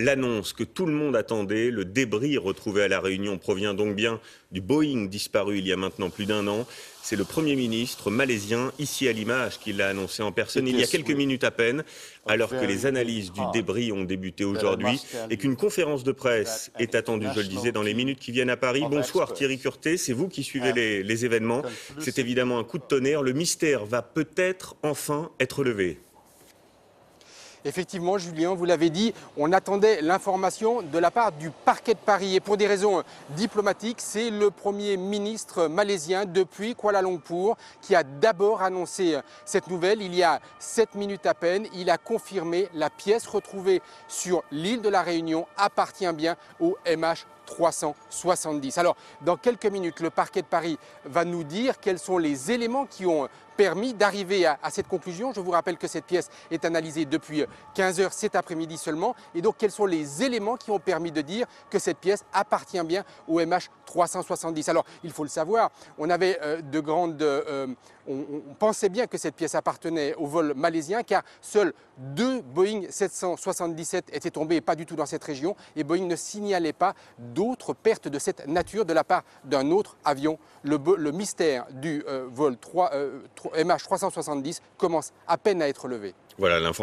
L'annonce que tout le monde attendait, le débris retrouvé à La Réunion provient donc bien du Boeing disparu il y a maintenant plus d'un an. C'est le Premier ministre malaisien, ici à l'image, qui l'a annoncé en personne il y a quelques minutes à peine, alors que les analyses du débris ont débuté aujourd'hui et qu'une conférence de presse est attendue, je le disais, dans les minutes qui viennent à Paris. Bonsoir Thierry Curté, c'est vous qui suivez les événements. C'est évidemment un coup de tonnerre. Le mystère va peut-être enfin être levé. Effectivement, Julien, vous l'avez dit, on attendait l'information de la part du parquet de Paris. Et pour des raisons diplomatiques, c'est le Premier ministre malaisien depuis Kuala Lumpur qui a d'abord annoncé cette nouvelle. Il y a 7 minutes à peine, il a confirmé la pièce retrouvée sur l'île de la Réunion appartient bien au MH370. Alors, dans quelques minutes, le parquet de Paris va nous dire quels sont les éléments qui ont permis d'arriver à cette conclusion. Je vous rappelle que cette pièce est analysée depuis 15 heures cet après-midi seulement. Et donc, quels sont les éléments qui ont permis de dire que cette pièce appartient bien au MH370? Alors, il faut le savoir, on avait on pensait bien que cette pièce appartenait au vol malaisien car seuls 2 Boeing 777 étaient tombés et pas du tout dans cette région. Et Boeing ne signalait pas d'autres pertes de cette nature de la part d'un autre avion. Le mystère du vol MH370 commence à peine à être levé. Voilà l'information.